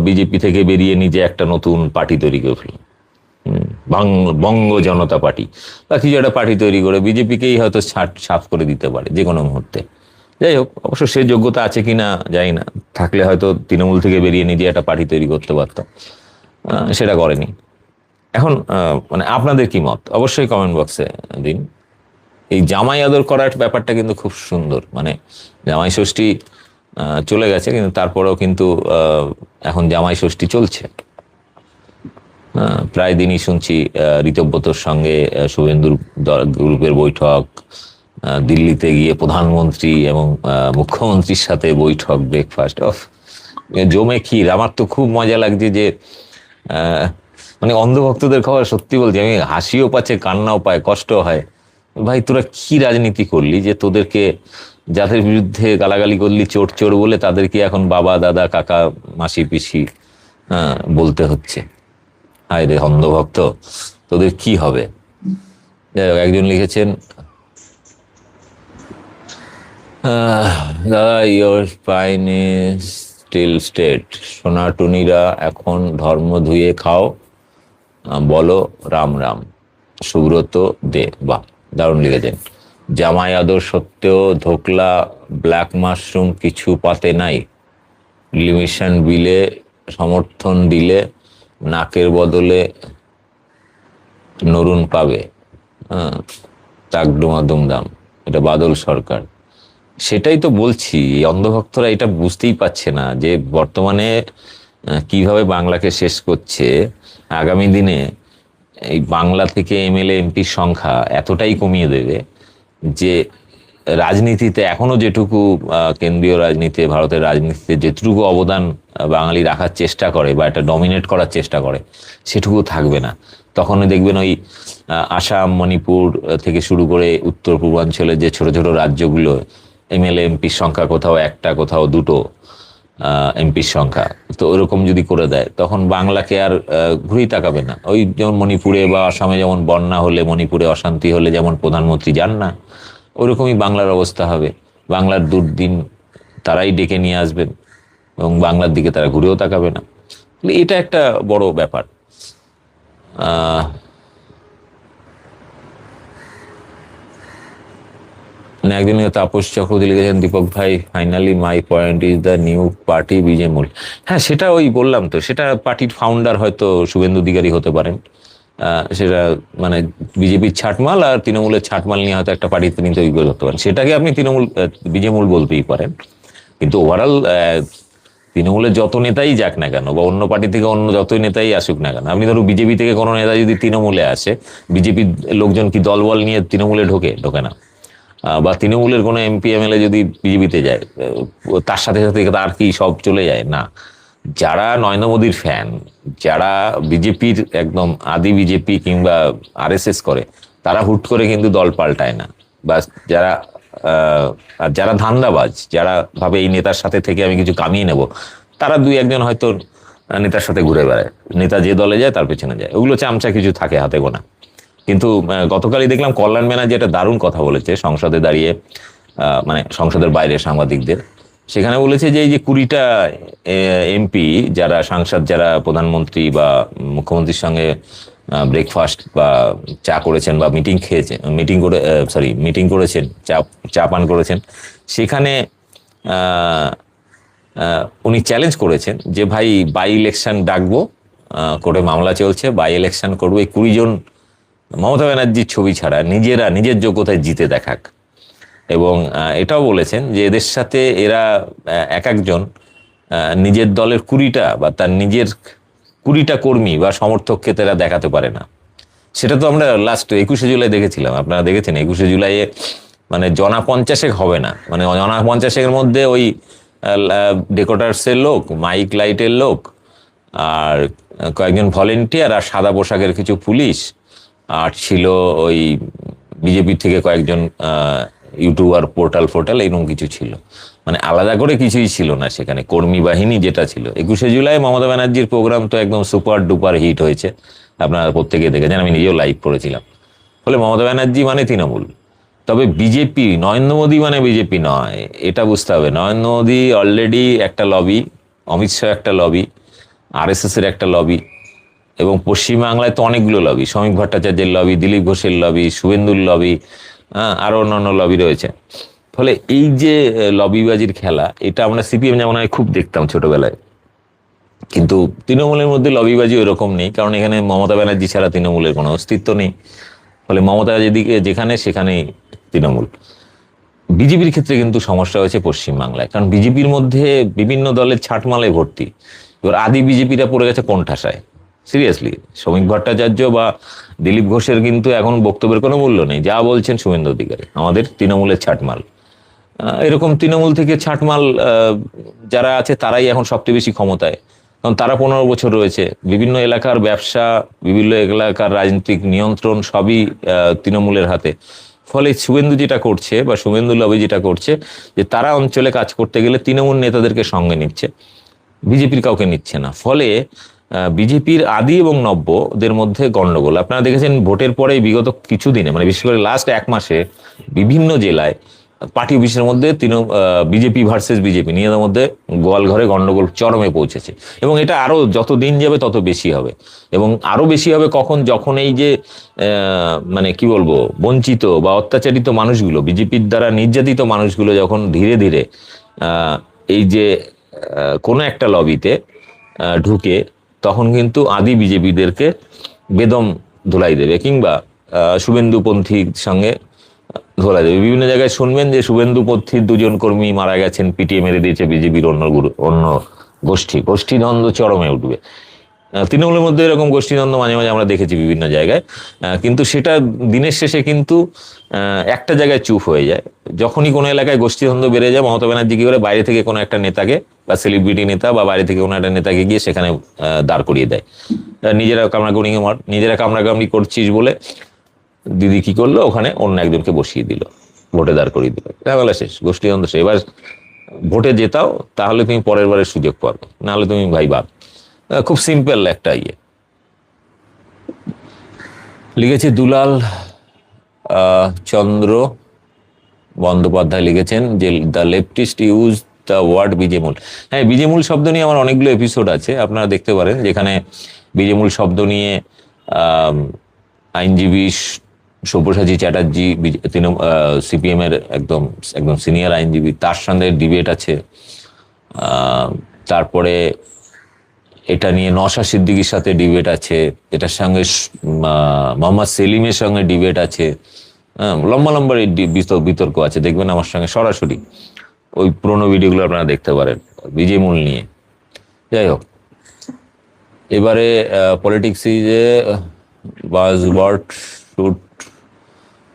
বিজেপি থেকে বেরিয়ে নিজে একটা নতুন পার্টি তৈরি করে ফেলেন, বঙ্গ জনতা পার্টি বা কিছু একটা পার্টি তৈরি করে বিজেপিকেই হয়তো সাফ করে দিতে পারে যে কোনো মুহূর্তে। যাই হোক, অবশ্য সে যোগ্যতা আছে কিনা জানি না, থাকলে হয়তো তৃণমূল থেকে বেরিয়ে নিজে একটা পার্টি তৈরি করতে পারত, সেটা করেনি। এখন মানে আপনাদের কি মত অবশ্যই কমেন্ট বক্সে দিন। এই জামাই আদর করার ব্যাপারটা কিন্তু খুব সুন্দর, মানে জামাই ষষ্ঠী চলে গেছে কিন্তু তারপরেও কিন্তু এখন জামাই ষষ্ঠী চলছে। প্রায় দিনই শুনছি ঋতব্রতর সঙ্গে শুভেন্দুর গ্রুপের বৈঠক, দিল্লিতে গিয়ে প্রধানমন্ত্রী এবং মুখ্যমন্ত্রীর সাথে বৈঠক, ব্রেকফাস্ট, জমে ক্ষীর। আমার তো খুব মজা লাগছে যে মানে অন্ধভক্তদের খবর সত্যি বলছি, আমি হাসিও পাচ্ছে, কান্নাও পায়, কষ্ট হয়। ভাই, তোরা কি রাজনীতি করলি যে তোদেরকে, যাদের বিরুদ্ধে গালাগালি করলি চোর চোর বলে, তাদেরকে এখন বাবা, দাদা, কাকা, মাসি, পিসি বলতে হচ্ছে। হায় রে অন্ধভক্ত, তোদের কি হবে। যাই হোক, একজন লিখেছেন, দাদা your spine is still straight, সোনাটুনিরা এখন ধর্ম ধুয়ে খাও, বলো রাম রাম, সুব্রত দে। বাহ, দারুণ লিখেছেন। জামাই আদর সত্ত্বেও ধোকলা, ব্ল্যাক মাশরুম কিছু পাতে নাই, লিমিশন বিলে সমর্থন দিলে নাকের বদলে নরুন পাবে, তাকডুমা দুমদাম। এটা বাদল সরকার। সেটাই তো বলছি, এই অন্ধভক্তরা এটা বুঝতেই পারছে না যে বর্তমানে কিভাবে বাংলাকে শেষ করছে। আগামী দিনে এই বাংলা থেকে এমএলএ এমপির সংখ্যা এতটাই কমিয়ে দেবে যে রাজনীতিতে এখনো যেটুকু কেন্দ্রীয় রাজনীতি, ভারতের রাজনীতিতে যেটুকু অবদান বাঙালি রাখার চেষ্টা করে বা এটা ডমিনেট করার চেষ্টা করে, সেটুকু থাকবে না। তখনই দেখবেন ওই আসাম, মণিপুর থেকে শুরু করে উত্তর পূর্বাঞ্চলের যে ছোট ছোট রাজ্যগুলো, এমএলএ এমপির সংখ্যা কোথাও একটা, কোথাও দুটো, এমপির সংখ্যা, তো ওরকম যদি করে দেয় তখন বাংলাকে আর ঘুরেই তাকাবে না। ওই যেমন মণিপুরে বা আসামে যেমন বন্যা হলে, মণিপুরে অশান্তি হলে যেমন প্রধানমন্ত্রী যান না, ওইরকমই বাংলার অবস্থা হবে। বাংলার দুর্দিন তারাই ডেকে নিয়ে আসবেন এবং বাংলার দিকে তারা ঘুরেও তাকাবে না। এটা একটা বড় ব্যাপার। আহ একদিন তাপস চক্রবর্তী লিখেছেন, দীপক ভাই, finally my point is the new party বিজেমূল। হ্যাঁ, সেটা ওই বললাম তো, সেটা পার্টির ফাউন্ডার হয়তো শুভেন্দু অধিকারী হতে পারেন। সেটা মানে বিজেপির ছাটমাল আর তৃণমূলের ছাটমাল নিয়ে হয়তো একটা পার্টি তিনি তৈরি করে ধরতে পারেন, সেটাকে আপনি তৃণমূল বিজেমূল বলতেই পারেন। কিন্তু ওভারঅল তৃণমূলের যত নেতাই যাক না কেন বা অন্য পার্টি থেকে অন্য যতই নেতাই আসুক না কেন, আপনি ধরুন বিজেপি থেকে কোনো নেতা যদি তৃণমূলে আসে, বিজেপির লোকজন কি দলবল নিয়ে তৃণমূলে ঢোকে না। বা তৃণমূলের কোনো এমপি এমএলএ যদি বিজেপিতে যায়, তার সাথে সাথে তার কি সব চলে যায় না? যারা নরেন্দ্র মোদীর ফ্যান, যারা বিজেপির একদম আদি বিজেপি কিংবা আরএসএস করে, তারা হুট করে কিন্তু দল পাল্টায় না। বা যারা আর যারা ধান্দাবাজ, যারা ভাবে এই নেতার সাথে থেকে আমি কিছু কামিয়ে নেব, তারা দুই একজন হয়তো নেতার সাথে ঘুরে বেড়ায়, নেতা যে দলে যায় তার পেছনে যায়, ওগুলো চামচা কিছু থাকে হাতে গোনা। কিন্তু গতকালই দেখলাম কল্যাণ ব্যানার্জি একটা দারুণ কথা বলেছে সংসদে দাঁড়িয়ে, মানে সংসদের বাইরে সাংবাদিকদের। সেখানে বলেছে যে এই যে 20টা এমপি যারা সাংসদ, যারা প্রধানমন্ত্রী বা মুখ্যমন্ত্রীর সঙ্গে ব্রেকফাস্ট বা চা করেছেন বা মিটিং করেছেন, চা পান করেছেন, সেখানে উনি চ্যালেঞ্জ করেছেন যে ভাই বাই ইলেকশন ডাকবো, কোর্টে মামলা চলছে, বাই ইলেকশন করবো, এই 20 জন মমতা ব্যানার্জির ছবি ছাড়া নিজের যোগ্যতায় জিতে দেখাক। এবং এটাও বলেছেন যে এদের সাথে এরা এক একজন নিজের দলের 20টা বা তার নিজের 20টা কর্মী বা সমর্থককে তারা দেখাতে পারে না। সেটা তো আমরা লাস্ট 21শে জুলাই দেখেছিলাম, আপনারা দেখেছেন 21শে জুলাইয়ে মানে জনা 50 হবে না, মানে জনা 50 মধ্যে ওই ডেকোরেটরসের লোক, মাইক লাইটের লোক, আর কয়েকজন ভলেন্টিয়ার, আর সাদা পোশাকের কিছু পুলিশ, আর ছিল ওই বিজেপি থেকে কয়েকজন ইউটিউবার, পোর্টাল এরকম কিছু ছিল। মানে আলাদা করে কিছুই ছিল না সেখানে, কর্মী বাহিনী যেটা ছিল। 21শে জুলাই মমতা ব্যানার্জির প্রোগ্রাম তো একদম সুপার ডুপার হিট হয়েছে, আপনারা প্রত্যেকে দেখেছেন, আমি নিজেও লাইভ করেছিলাম। ফলে মমতা ব্যানার্জি মানে তৃণমূল। তবে বিজেপি, নরেন্দ্র মোদী মানে বিজেপি নয়, এটা বুঝতে হবে। নরেন্দ্র মোদী অলরেডি একটা লবি, অমিত শাহ একটা লবি, আরএসএস এর একটা লবি, এবং পশ্চিমবাংলায় তো অনেকগুলো লবি, শ্রমিক ভট্টাচার্যের লবি, দিলীপ ঘোষের লবি, শুভেন্দুর লবি, আরো অন্যান্য লবি রয়েছে। ফলে এই যে লবিবাজির খেলা, এটা আমরা সিপিএম যেমন খুব দেখতাম ছোটবেলায়, কিন্তু তৃণমূলের মধ্যে লবিবাজি ওইরকম নেই, কারণ এখানে মমতা ব্যানার্জি ছাড়া তৃণমূলের কোনো অস্তিত্ব নেই। ফলে মমতা যেদিকে যেখানে সেখানেই তৃণমূল। বিজেপির ক্ষেত্রে কিন্তু সমস্যা হয়েছে পশ্চিমবাংলায়, কারণ বিজেপির মধ্যে বিভিন্ন দলের ছাটমালে ভর্তি। এবার আদি বিজেপিরা পড়ে গেছে কোণঠাসায়, সিরিয়াসলি। শ্রমিক ভট্টাচার্য বা দিলীপ ঘোষের কিন্তু এখন বক্তব্যের কোনো মূল্য নেই, যা বলছেন শুভেন্দু অধিকারী, আমাদের তৃণমূলের ছাটমাল। এরকম তৃণমূল থেকে ছাটমাল যারা আছে তারাই এখন সবচেয়ে বেশি ক্ষমতায়, কারণ তারা 15 বছর রয়েছে। বিভিন্ন এলাকার ব্যবসা, বিভিন্ন এলাকার রাজনৈতিক নিয়ন্ত্রণ সবই তৃণমূলের হাতে। ফলে শুভেন্দু যেটা করছে বা শুভেন্দু লবি যেটা করছে, যে তারা অঞ্চলে কাজ করতে গেলে তৃণমূল নেতাদেরকে সঙ্গে নিচ্ছে, বিজেপির কাউকে নিচ্ছে না। ফলে বিজেপির আদি এবং নব্যদের মধ্যে গন্ডগোল আপনারা দেখেছেন ভোটের পরে বিগত কিছুদিনে, মানে বিশেষ করে লাস্ট 1 মাসে বিভিন্ন জেলায় পার্টি অফিসের মধ্যে বিজেপি ভার্সেস বিজেপি নিজেদের মধ্যে গোয়ালঘরে গন্ডগোল চরমে পৌঁছেছে। এবং এটা আরো যত দিন যাবে তত বেশি হবে, এবং আরো বেশি হবে কখন, যখন এই যে মানে কি বলবো, বঞ্চিত বা অত্যাচারিত মানুষগুলো, বিজেপির দ্বারা নির্যাতিত মানুষগুলো যখন ধীরে ধীরে এই যে কোনো একটা লবিতে ঢুকে, তখন কিন্তু আদি বিজেপিদেরকে বেদম ধুলাই দেবে, কিংবা শুভেন্দুপন্থীর সঙ্গে ধরা দেবে। বিভিন্ন জায়গায় শুনবেন যে শুভেন্দুপন্থীর 2 জন কর্মী মারা গেছেন, পিটিয়ে মেরে দিয়েছে বিজেপির অন্য গোষ্ঠীদ্বন্দ্ব চরমে উঠবে। তৃণমূলের মধ্যে এরকম গোষ্ঠীদ্বন্দ্ব মাঝে মাঝে আমরা দেখেছি বিভিন্ন জায়গায়, কিন্তু সেটা দিনের শেষে কিন্তু একটা জায়গায় চুপ হয়ে যায়। যখনই কোনো এলাকায় গোষ্ঠীদ্বন্দ্ব বেড়ে যায়, মমতা ব্যানার্জি কি করে বাইরে থেকে কোনো একটা নেতাকে বা সেলিব্রিটি নেতা বা বাইরে থেকে কোনো একটা নেতাকে গিয়ে সেখানে দাঁড় করিয়ে দেয়। নিজেরা কামড়াকামড়ি করছিস বলে দিদি কি করলো, ওখানে অন্য একজনকে বসিয়ে দিল, ভোটে দাঁড় করিয়ে দিল, ঝামেলা শেষ, গোষ্ঠীদ্বন্দ্ব শেষ। এবার ভোটে জেতাও, তাহলে তুমি পরের বারের সুযোগ পাবে, নাহলে তুমি ভাই বাদ। খুব সিম্পল একটা ইয়ে লিখেছে দুলাল চন্দ্র বন্দ্যোপাধ্যায়, লিখেছেন যে the leftist use the word বিজেমূল। হ্যাঁ, বিজেমূল শব্দ নিয়ে আমার অনেকগুলো এপিসোড আছে, আপনারা দেখতে পারেন, যেখানে বিজেমূল শব্দ নিয়ে আইনজীবী সব্যসাচী চ্যাটার্জি, সিপিএম এর একদম একদম সিনিয়র আইনজীবী, তার সঙ্গে ডিবেট আছে। তারপরে এটা নিয়ে নওশাদ সিদ্দিকীর সাথে ডিবেট আছে, এটার সঙ্গে মোহাম্মদ সেলিমের সঙ্গে ডিবেট আছে, লম্বা লম্বা বিতর্ক আছে, দেখবেন আমার সঙ্গে সরাসরি। ওই পুরোনো ভিডিওগুলো আপনারা দেখতে পারেন বিজেমূল নিয়ে। যাই হোক, এবারে politics is a buzzword should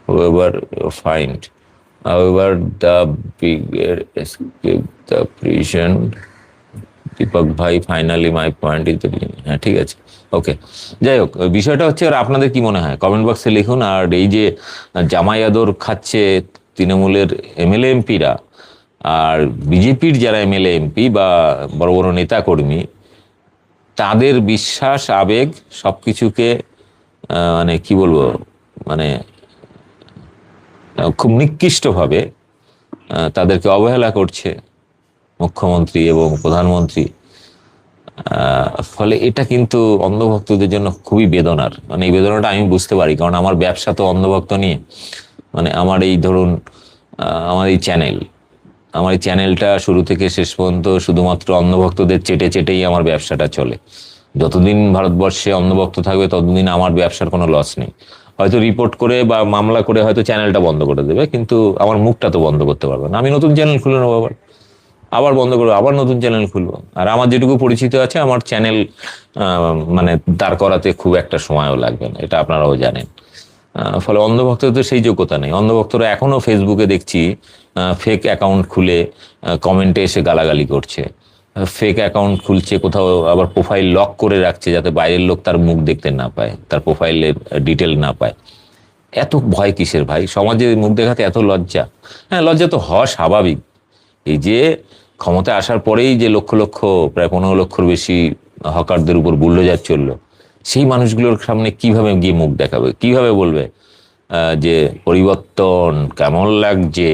whoever find. However, the bigger escape the prison. Deepak ভাই, ফাইনালি মাই পয়েন্ট ইজ, হ্যাঁ ঠিক আছে, ওকে। যাই হোক, বিষয়টা হচ্ছে, আর আপনাদের কি মনে হয় কমেন্ট বক্সে লিখুন। আর এই যে জামাই আদর খাচ্ছে তৃণমূলের এমএলএ এমপিরা, আর বিজেপির যারা এমএলএ এমপি বা বড় বড় নেতা কর্মী, তাদের বিশ্বাস আবেগ সবকিছুকে মানে কি বলবো, মানে খুব নিকৃষ্টভাবে তাদেরকে অবহেলা করছে মুখ্যমন্ত্রী এবং প্রধানমন্ত্রী। ফলে এটা কিন্তু অন্ধভক্তদের জন্য খুবই বেদনার। মানে এই বেদনাটা আমি বুঝতে পারি, কারণ আমার ব্যবসা তো অন্ধভক্ত নিয়ে। মানে আমার এই ধরুন, আমার এই চ্যানেলটা শুরু থেকে শেষ পর্যন্ত শুধুমাত্র অন্ধভক্তদের চেটে চেটেই আমার ব্যবসাটা চলে। যতদিন ভারতবর্ষে অন্ধভক্ত থাকবে ততদিন আমার ব্যবসার কোনো লস নেই। হয়তো রিপোর্ট করে বা মামলা করে হয়তো চ্যানেলটা বন্ধ করে দেবে, কিন্তু আমার মুখটা তো বন্ধ করতে পারবে না। আমি নতুন চ্যানেল খুলে নেবো, আবার বন্ধ করবো, আবার নতুন চ্যানেল খুলবো। আর আমার যেটুকু পরিচিত আছে, আমার চ্যানেল মানে দাঁড় করাতে খুব একটা সময়ও লাগবে না, এটা আপনারাও জানেন। ফলে অন্ধভক্তদের সেই যোগ্যতা নেই। অন্ধভক্তরা এখনো ফেসবুকে দেখছি ফেক অ্যাকাউন্ট খুলে কমেন্টে এসে গালাগালি করছে, ফেক অ্যাকাউন্ট খুলছে, কোথাও আবার প্রোফাইল লক করে রাখছে যাতে বাইরের লোক তার মুখ দেখতে না পায়, তার প্রোফাইলের ডিটেল না পায়। এত ভয় কিসের ভাই? সমাজে মুখ দেখাতে এত লজ্জা? হ্যাঁ, লজ্জা তো হওয়া স্বাভাবিক। এই যে ক্ষমতায় আসার পরেই যে লক্ষ লক্ষ, প্রায় 15 লক্ষর বেশি হকারদের উপর বুল্ডোজার চললো, সেই মানুষগুলোর সামনে কিভাবে গিয়ে মুখ দেখাবে, কিভাবে বলবে যে পরিবর্তন কেমন লাগছে?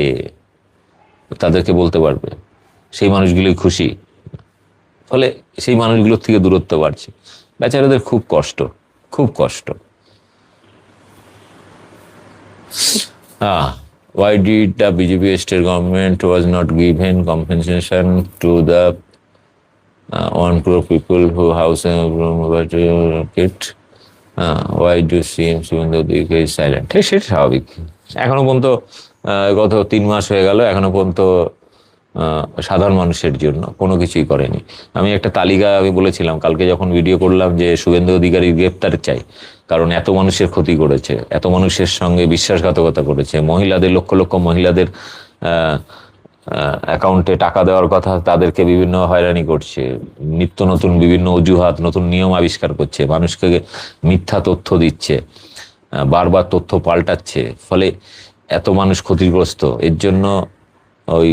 তাদেরকে বলতে পারবে? সেই মানুষগুলোই খুশি। ফলে সেই মানুষগুলোর থেকে দূরত্ব বাড়ছে। বেচারাদের খুব কষ্ট, খুব কষ্ট। Why did the BJP state government was not given compensation to the 1 crore people who house kit? Why do CM Shivendra Adhikar is silent? সেটা স্বাভাবিক। এখনো পর্যন্ত গত 3 মাস হয়ে গেল, এখনো পর্যন্ত সাধারণ মানুষের জন্য কোনো কিছুই করেনি। আমি একটা তালিকা আমি বলেছিলাম কালকে যখন ভিডিও করলাম যে শুভেন্দু অধিকারীর গ্রেপ্তার চাই, কারণ এত মানুষের ক্ষতি করেছে, এত মানুষের সঙ্গে বিশ্বাসঘাতকতা করেছে, মহিলাদের, লক্ষ লক্ষ মহিলাদের অ্যাকাউন্টে টাকা দেওয়ার কথা, তাদেরকে বিভিন্ন হয়রানি করছে, নিত্য নতুন বিভিন্ন অজুহাত, নতুন নিয়ম আবিষ্কার করছে, মানুষকে মিথ্যা তথ্য দিচ্ছে, বারবার তথ্য পাল্টাচ্ছে। ফলে এত মানুষ ক্ষতিগ্রস্ত। এর জন্য ওই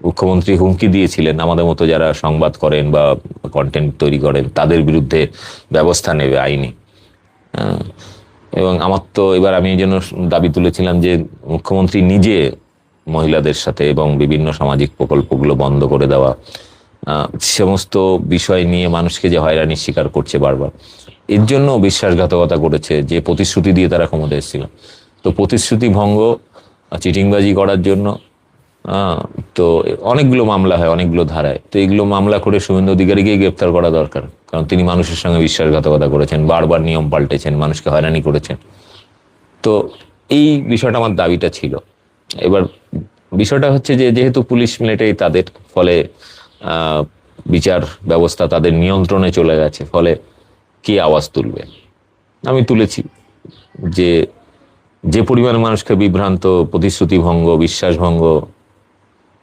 মুখ্যমন্ত্রী হুমকি দিয়েছিলেন আমাদের মতো যারা সংবাদ করেন বা কন্টেন্ট তৈরি করেন তাদের বিরুদ্ধে ব্যবস্থা নেবে আইনি। এবং আমার তো এবার আমি এই জন্য দাবি তুলেছিলাম যে মুখ্যমন্ত্রী নিজে মহিলাদের সাথে এবং বিভিন্ন সামাজিক প্রকল্পগুলো বন্ধ করে দেওয়া, সমস্ত বিষয় নিয়ে মানুষকে যে হয়রানির শিকার করছে বারবার, এর জন্য বিশ্বাসঘাতকতা করেছে, যে প্রতিশ্রুতি দিয়ে তারা ক্ষমতায় এসেছিল। তো প্রতিশ্রুতি ভঙ্গ, চিটিংবাজি করার জন্য তো অনেকগুলো মামলা হয়, অনেকগুলো ধারায়। তো এইগুলো মামলা করে শুভেন্দু অধিকারীকেই গ্রেপ্তার করা দরকার, কারণ তিনি মানুষের সঙ্গে বিশ্বাসঘাতকতা করেছেন, বারবার নিয়ম পাল্টেছেন, মানুষকে হয়রানি করেছেন। তো এই বিষয়টা আমার দাবিটা ছিল। এবার বিষয়টা হচ্ছে যে যেহেতু পুলিশ মিলিটারি তাদের, ফলে বিচার ব্যবস্থা তাদের নিয়ন্ত্রণে চলে গেছে, ফলে কে আওয়াজ তুলবে? আমি তুলেছি যে যে পরিমাণ মানুষকে বিভ্রান্ত, প্রতিশ্রুতি ভঙ্গ, বিশ্বাস ভঙ্গ,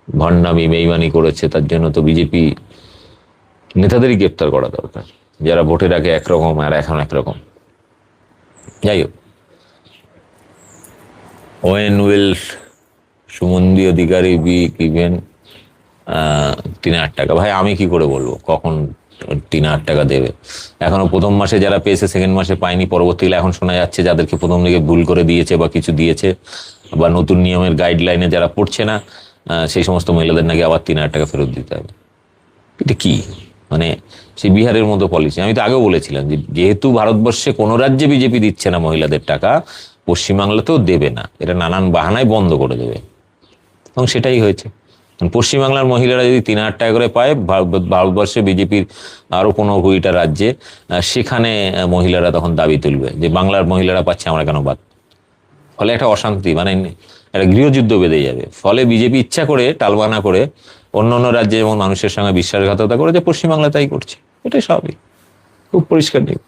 ভণ্ডামি, বেইমানি করেছে, তার জন্য তো বিজেপি নেতাদেরই গ্রেপ্তার করা দরকার, যারা ভোটের আগে একরকম আর এখন একরকম। যাই হোক, when will Sumandi Adhikari be given আহ 3,000 টাকা। ভাই আমি কি করে বলবো কখন 3,000 টাকা দেবে? এখনো প্রথম মাসে যারা পেয়েছে সেকেন্ড মাসে পায়নি, পরবর্তীকালে এখন শোনা যাচ্ছে যাদেরকে প্রথম দিকে ভুল করে দিয়েছে বা কিছু দিয়েছে বা নতুন নিয়মের গাইডলাইনে যারা পড়ছে না, সেই সমস্ত মহিলাদের নাকি আবার 3,000 টাকা ফেরত দিতে হবে। এটা কি মানে সেই বিহারের মতো পলিসি? আমি তো আগেও বলেছিলাম যে যেহেতু ভারতবর্ষে কোনো রাজ্যে বিজেপি দিচ্ছে না মহিলাদের টাকা, পশ্চিমবাংলাতেও দেবে না, এটা নানান বাহানায় বন্ধ করে দেবে, এবং সেটাই হয়েছে। পশ্চিমবাংলার মহিলারা যদি 3,000 টাকা করে পায়, ভারতবর্ষে বিজেপির আরো 15-20টা রাজ্যে সেখানে মহিলারা তখন দাবি তুলবে যে বাংলার মহিলারা পাচ্ছে, আমরা কেন বাদ। ফলে একটা অশান্তি, মানে একটা গৃহযুদ্ধ বেঁধে যাবে। ফলে বিজেপি ইচ্ছা করে টালবানা করে অন্য অন্য রাজ্যে যেমন মানুষের সঙ্গে বিশ্বাসঘাতকতা করে, যে পশ্চিমবাংলা তাই করছে, এটাই স্বাভাবিক, খুব পরিষ্কার নিয়ে।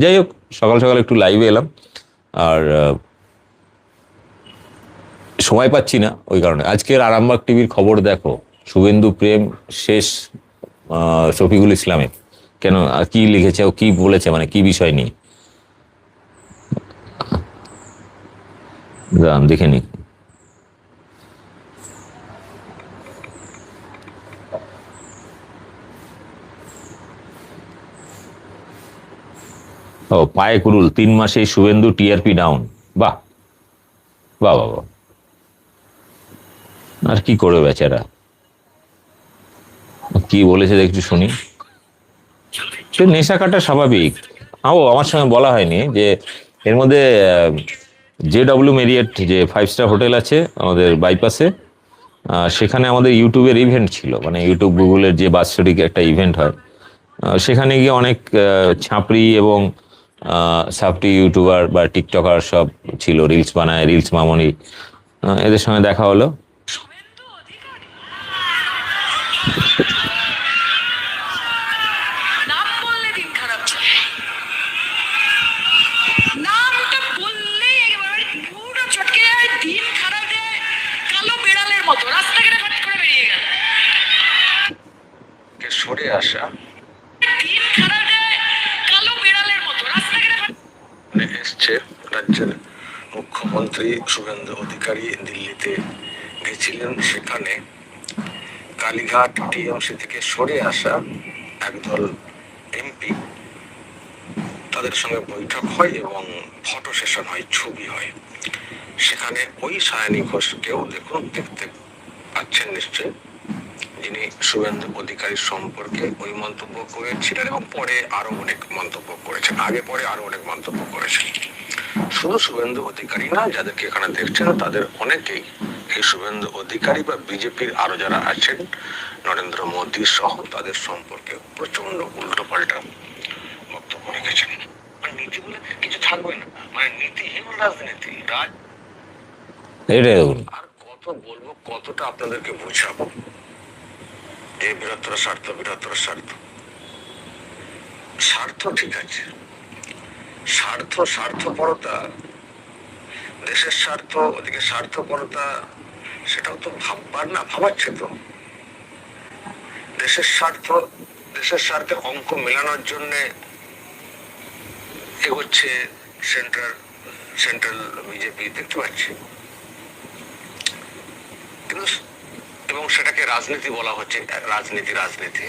যাই হোক, সকাল সকাল একটু লাইভে এলাম, আর সময় পাচ্ছি না ওই কারণে। আজকের আরামবাগ টিভির খবর দেখো, শুভেন্দু প্রেম শেষ শফিকুল ইসলামের। কেন, কি লিখেছে ও, কি বলেছে, মানে কি বিষয় নিয়ে দেখে নি। ও, পায়ে কুরুল, 3 মাসে শুভেন্দু টিআরপি ডাউন। বাহ বাহ বাহ বাহ। আর কি করবে বেচারা, কি বলেছে একটু শুনি। সে নেশা কাটা স্বাভাবিক। আমার সঙ্গে বলা হয়নি যে এর মধ্যে JW মেরিয়েট, যে 5 স্টার হোটেল আছে আমাদের বাইপাসে, সেখানে আমাদের ইউটিউবের ইভেন্ট ছিল, মানে ইউটিউব গুগলের যে বাৎসরিক একটা ইভেন্ট হয়, সেখানে গিয়ে অনেক ছাপড়ি এবং সাপটি ইউটিউবার বা টিকটকার সব ছিল, রিলস বানায়, রিলস মামনি, এদের সঙ্গে দেখা হলো।
নাম বললে দিন খারাপ যায়, নামটা বললেই একেবারে পুরো চটকে যায়, দিন খারাপ যায়, কালো বিড়ালের মতো রাস্তাঘাটে ফাট করে বেরিয়ে গেল।
সরে আসা
দিন খারাপ যায়, কালো বিড়ালের মতো রাস্তাঘাটে
এসছে রাজ্যের মুখ্যমন্ত্রী শুভেন্দু অধিকারী দিল্লিতে গেছিলেন। সেখানে কালীঘাট টিএমসি থেকে সরে আসা একদল এমপি, তাদের সঙ্গে বৈঠক হয় এবং ফটো সেশন হয়, ছবি হয়। সেখানে ওই সায়নী ঘোষকেও দেখুন, দেখতে পাচ্ছেন নিশ্চয়ই, যিনি শুভেন্দু অধিকারীর সম্পর্কে ওই মন্তব্য করেছিলেন এবং পরে আরো অনেক মন্তব্য করেছেন, আগে পরে আরো অনেক মন্তব্য করেছেন। শুধু শুভেন্দু অধিকারী না, যাদেরকে এখানে দেখছেন তাদের অনেকেই এই শুভেন্দু অধিকারী বা বিজেপির আরো যারা আছেন, নরেন্দ্র মোদী সহ, তাদের সম্পর্কে প্রচন্ড উল্টো পাল্টা বক্তব্য রেখেছেন। নীতি বলে কিছু থাকবে না, মানে নীতিহীন রাজনীতি। আর কত বলবো, কতটা আপনাদেরকে বুঝাবো যে বৃহত্তর স্বার্থ, বৃহত্তর স্বার্থ, স্বার্থ ঠিক আছে, স্বার্থ, স্বার্থপরতা, দেশের স্বার্থ, ওদিকে স্বার্থপরতা, সেটাও তো ভাববার না, ভাবাচ্ছে তো। দেশের স্বার্থ, দেশের স্বার্থে অঙ্ক মেলানোর জন্য এগোচ্ছে সেন্ট্রাল বিজেপি, দেখতে পাচ্ছি। কিন্তু এবং সেটাকে রাজনীতি বলা হচ্ছে, রাজনীতি, রাজনীতি,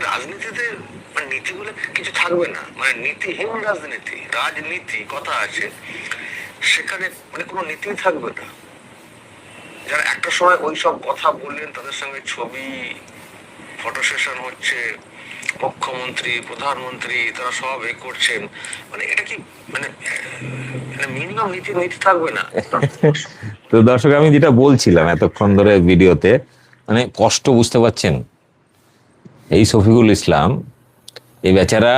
রাজনীতিতে নীতি বলে কিছু থাকবে না, মানে নীতিহীন রাজনীতি, রাজনীতি কথা আছে, সেখানে মানে কোনো নীতি থাকবে না। যারা একটা সময় ওই সব কথা বললেন, তাদের সঙ্গে ছবি, ফটো সেশন হচ্ছে, মুখ্যমন্ত্রী, প্রধানমন্ত্রী, তারা সব করছেন, মানে এটা কি মানে মিনিমাম নীতি থাকবে না?
তো দর্শক, আমি যেটা বলছিলাম এতক্ষণ ধরে ভিডিওতে, মানে কষ্ট বুঝতে পারছেন এই শফিকুল ইসলাম, এই বেচারা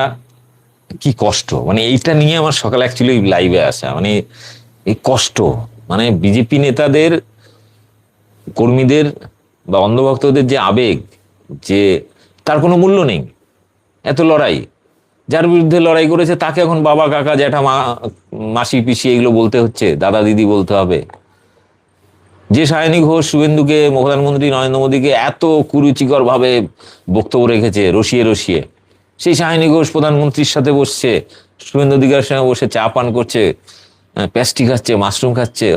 কি কষ্ট, মানে এইটা নিয়ে আমার সকালে অ্যাকচুয়ালি লাইভে আসা, মানে এই কষ্ট, মানে বিজেপি নেতাদের, কর্মীদের বা অন্ধভক্তদের যে আবেগ, যে তার কোনো মূল্য নেই, এত লড়াই, যার বিরুদ্ধে লড়াই করেছে তাকে এখন বাবা, কাকা, জ্যাঠা, মাসি, পিসি এগুলো বলতে হচ্ছে, দাদা, দিদি বলতে হবে। যে সায়নী ঘোষ শুভেন্দুকে, প্রধানমন্ত্রী নরেন্দ্র মোদীকে এত কুরুচিকর ভাবে বক্তব্য রেখেছে, রসিয়ে রসিয়ে, সেই সায়নী ঘোষ প্রধানমন্ত্রীর সাথে বসছে, শুভেন্দু অধিকারীর সঙ্গে বসে চা পান করছে, প্যাস্টি খাচ্ছে, মাশরুম খাচ্ছে,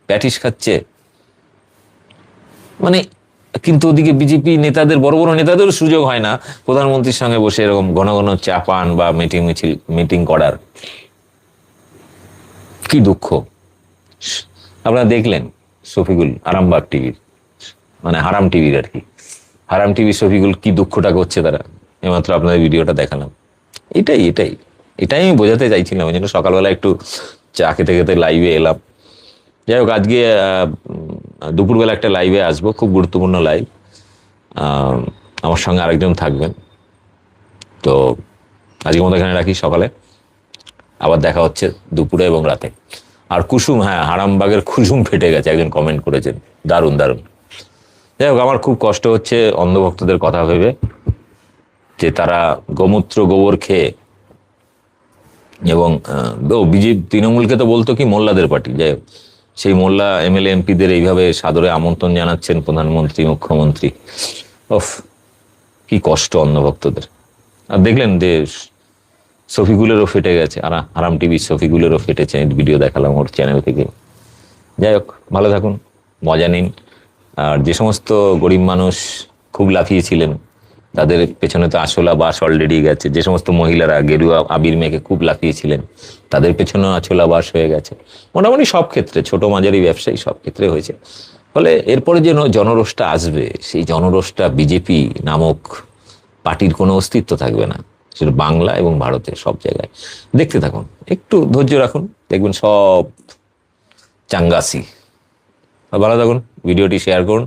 প্যাটিস খাচ্ছে। মানে কিন্তু ওদিকে বিজেপি নেতাদের, বড় বড় নেতাদেরও সুযোগ হয় না প্রধানমন্ত্রীর সঙ্গে বসে এরকম ঘন ঘন চা পান বা মিটিং করার। কি দুঃখ। আপনারা দেখলেন শফিকুল আরামবাগ টিভির, মানে হারাম টিভির আর কি, হারাম টিভি শফিকুল কি দুঃখটা করছে তারা, এইমাত্র আপনাদের ভিডিওটা দেখালাম। এটাই এটাই এটাই আমি বোঝাতে চাইছিলাম, ওই জন্য সকালবেলা একটু চা খেতে খেতে লাইভে এলাম। যাই হোক, আজকে দুপুরবেলা একটা লাইভে আসবো, খুব গুরুত্বপূর্ণ লাইভ। আমার সঙ্গে আরেকজন থাকবেন। তো আজকের মতো এখানে রাখি, সকালে আবার দেখা হচ্ছে দুপুরে এবং রাতে। আর কুসুম, হ্যাঁ, হারামবাগের কুসুম ফেটে গেছে, একজন কমেন্ট করেছেন, দারুণ দারুণ। যাই হোক, আমার খুব কষ্ট হচ্ছে অন্ধভক্তদের কথা ভেবে, যে তারা গোমূত্র গোবর খেয়ে, এবং বিজেপি তৃণমূলকে তো বলতো কি মোল্লাদের পার্টি, যাই হোক সেই মোল্লা এমএলএ এমপিদের এইভাবে সাদরে আমন্ত্রণ জানাচ্ছেন প্রধানমন্ত্রী, মুখ্যমন্ত্রী। ওফ, কি কষ্ট অন্ধভক্তদের। আর দেখলেন যে শফিকুলেরও ফেটে গেছে, আর হারাম টিভির শফিকুলেরও ফেটেছে, ভিডিও দেখালাম ওর চ্যানেল থেকে। যাই হোক, ভালো থাকুন, মজা নিন। আর যে সমস্ত গরিব মানুষ খুব লাফিয়েছিলেন, তাদের পেছনে তো আছলা বাস অলরেডি গেছে। যে সমস্ত মহিলারা গেরুয়া আবির মেয়েকে খুব লাফিয়েছিলেন, তাদের পেছনেও আছলা বাস হয়ে গেছে। মোটামুটি সব ক্ষেত্রে, ছোট মাঝারি ব্যবসায়ী সব ক্ষেত্রে হয়েছে। ফলে এরপরে যে জনরোষটা আসবে, সেই জনরোষটা বিজেপি নামক পার্টির কোনো অস্তিত্ব থাকবে না, সেটা বাংলা এবং ভারতের সব জায়গায়। দেখতে থাকুন, একটু ধৈর্য রাখুন, দেখবেন সব চাঙ্গাসি। ভালো থাকুন, ভিডিওটি শেয়ার করুন।